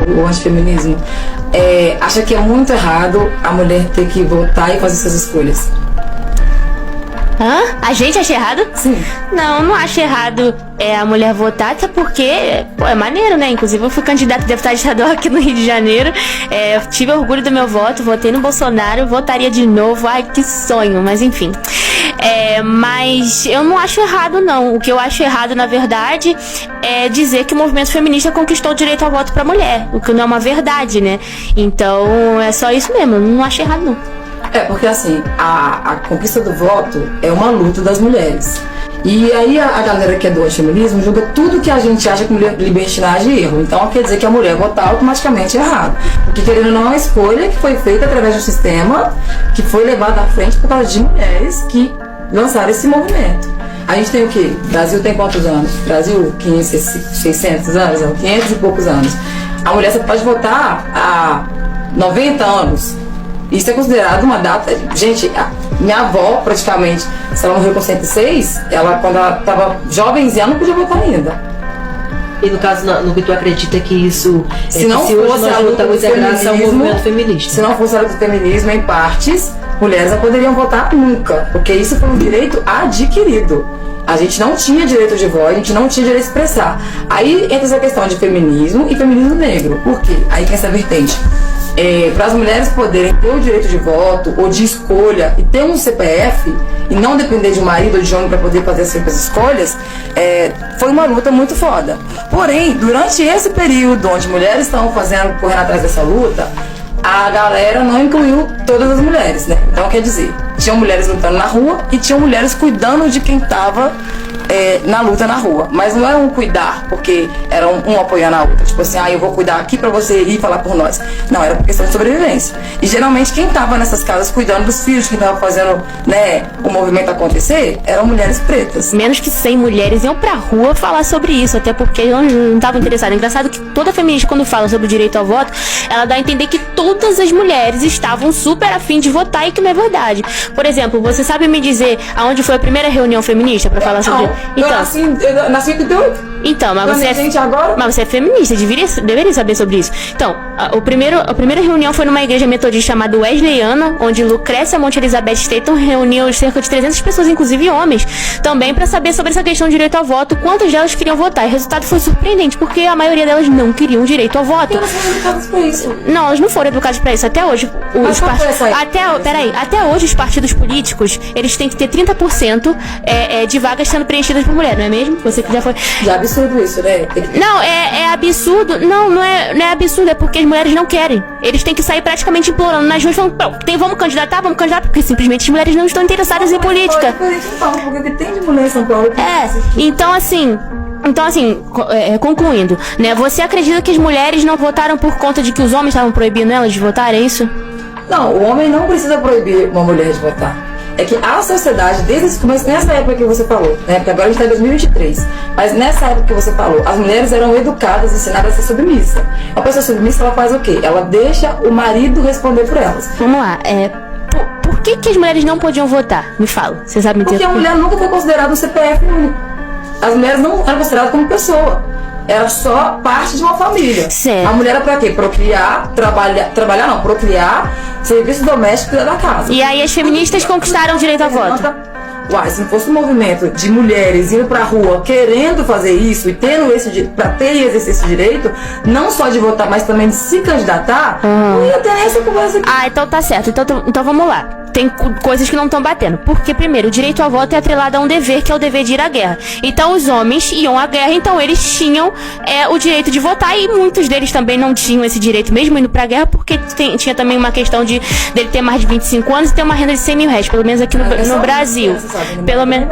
o antifeminismo, acha que é muito errado a mulher ter que votar e fazer suas escolhas. Hã? A gente acha errado? Sim. Não acho errado a mulher votar, até porque, pô, é maneiro, né? Inclusive eu fui candidata a deputada estadual aqui no Rio de Janeiro, tive orgulho do meu voto, votei no Bolsonaro, votaria de novo, ai que sonho, mas enfim. Mas eu não acho errado, não. O que eu acho errado, na verdade, é dizer que o movimento feminista conquistou o direito ao voto pra mulher, o que não é uma verdade, né? Então é só isso mesmo, eu não acho errado, não. Porque assim, a conquista do voto é uma luta das mulheres. E aí a galera que é do antifeminismo julga tudo que a gente acha que libertinagem é erro. Então quer dizer que a mulher votar automaticamente é errado. Porque querendo ou não, é uma escolha que foi feita através de um sistema que foi levado à frente por causa de mulheres que lançaram esse movimento. A gente tem o quê? O Brasil tem quantos anos? Brasil, 500, 600 anos? 500 e poucos anos. A mulher só pode votar há 90 anos. Isso é considerado uma data... Gente, minha avó, praticamente, se ela morreu com 106, quando ela estava jovenzinha, não podia votar ainda. E no caso, no que tu acredita que isso... Se não fosse a luta do feminismo, ao movimento feminista. Se não fosse a luta do feminismo, em partes, mulheres não poderiam votar nunca. Porque isso foi um direito adquirido. A gente não tinha direito de voz, a gente não tinha direito de expressar. Aí entra essa questão de feminismo e feminismo negro. Por quê? Aí tem essa vertente. Para as mulheres poderem ter o direito de voto ou de escolha e ter um CPF e não depender de um marido ou de homem para poder fazer as suas escolhas, foi uma luta muito foda. Porém, durante esse período onde mulheres estão correndo atrás dessa luta, a galera não incluiu todas as mulheres, né? Então, quer dizer, tinham mulheres lutando na rua e tinham mulheres cuidando de quem estava na luta na rua. Mas não era um cuidar porque era um apoiando a outra. Tipo assim, eu vou cuidar aqui pra você ir falar por nós. Não, era por questão de sobrevivência. E geralmente quem tava nessas casas cuidando dos filhos, quem tava fazendo, né, o movimento acontecer, eram mulheres pretas. Menos que 100 mulheres iam pra rua falar sobre isso, até porque não estavam interessadas. Engraçado que toda feminista, quando fala sobre o direito ao voto, ela dá a entender que todas as mulheres estavam super afim de votar e que não é verdade. Por exemplo, você sabe me dizer aonde foi a primeira reunião feminista pra falar sobre isso? Então, eu nasci em 88. Então, mas você é feminista, deveria saber sobre isso. Então, a primeira reunião foi numa igreja metodista chamada Wesleyana, onde Lucrécia Monte Elizabeth Staton reuniu cerca de 300 pessoas, inclusive homens, também para saber sobre essa questão de direito ao voto, quantas delas queriam votar. E o resultado foi surpreendente, porque a maioria delas não queriam direito ao voto. Elas foram educadas para isso. Não, elas não foram educadas para isso. Até hoje, até hoje os partidos políticos, eles têm que ter 30% de vagas sendo preenchidas por mulher, não é mesmo? Você que já foi... Já é absurdo isso, né? Não, é absurdo. Não é absurdo, é porque as mulheres não querem. Eles têm que sair praticamente implorando nas ruas, falando, vamos candidatar, porque simplesmente as mulheres não estão interessadas em política. Porque tem de mulher em São Paulo. Então assim, concluindo, né? Você acredita que as mulheres não votaram por conta de que os homens estavam proibindo elas de votar, é isso? Não, o homem não precisa proibir uma mulher de votar. É que a sociedade, desde esse começo, nessa época que você falou, né? Porque agora a gente está em 2023, mas nessa época que você falou, as mulheres eram educadas, ensinadas a ser submissa. A pessoa submissa, ela faz o quê? Ela deixa o marido responder por elas. Vamos lá, por que as mulheres não podiam votar? Me fala, você sabe me dizer? Porque a mulher nunca foi considerada um CPF único. As mulheres não eram consideradas como pessoa. Era só parte de uma família. Certo. A mulher era pra quê? Procriar, procriar, serviço doméstico e cuidar da casa. E aí as feministas conquistaram o direito a voto. Se não fosse um movimento de mulheres indo pra rua querendo fazer isso e tendo pra ter e exercer esse direito, não só de votar, mas também de se candidatar, não ia ter essa conversa aqui. Então tá certo. Então vamos lá. Tem coisas que não estão batendo. Porque, primeiro, o direito ao voto é atrelado a um dever, que é o dever de ir à guerra. Então, os homens iam à guerra, então eles tinham o direito de votar, e muitos deles também não tinham esse direito, mesmo indo pra guerra, porque tinha também uma questão dele ter mais de 25 anos e ter uma renda de 100 mil reais, pelo menos aqui no Brasil. Pelo menos,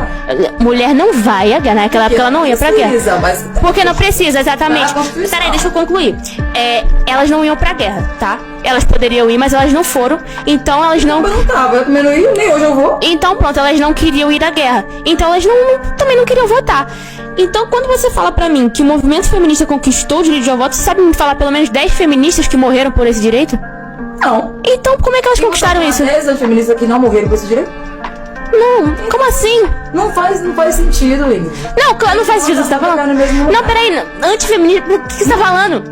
mulher não vai à guerra, naquela época ela não ia pra guerra. Porque não precisa, exatamente. Peraí, deixa eu concluir. Elas não iam pra guerra, tá? Elas poderiam ir, mas elas não foram. Então elas não... Eu também não ia, nem hoje eu vou. Então pronto, elas não queriam ir à guerra. Então elas também não queriam votar. Então quando você fala pra mim que o movimento feminista conquistou o direito de voto, você sabe me falar pelo menos 10 feministas que morreram por esse direito? Não. Então como é que elas conquistaram isso? 10 feministas que não morreram por esse direito? Não, como assim? Não faz sentido, Ingrid. Não, claro, não faz sentido, você tá falando. Não, peraí, antifeminista, o que você tá falando?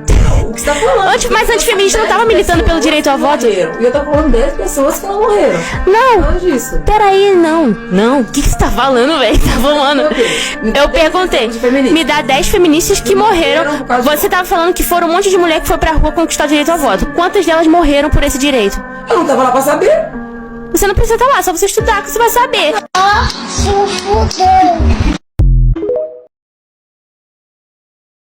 o que você tá falando. Mas antifeminista não tava militando pelo direito ao voto? E eu tô falando 10 pessoas que não morreram. Não. Falando disso. Peraí, não. O que você tá falando, velho? Tá falando? Eu perguntei. Me dá 10 feministas que morreram. Você tava falando que foram um monte de mulher que foi pra rua conquistar o direito ao voto. Quantas delas morreram por esse direito? Eu não tava lá pra saber. Você não precisa estar lá, só você estudar que você vai saber. Se fudeu.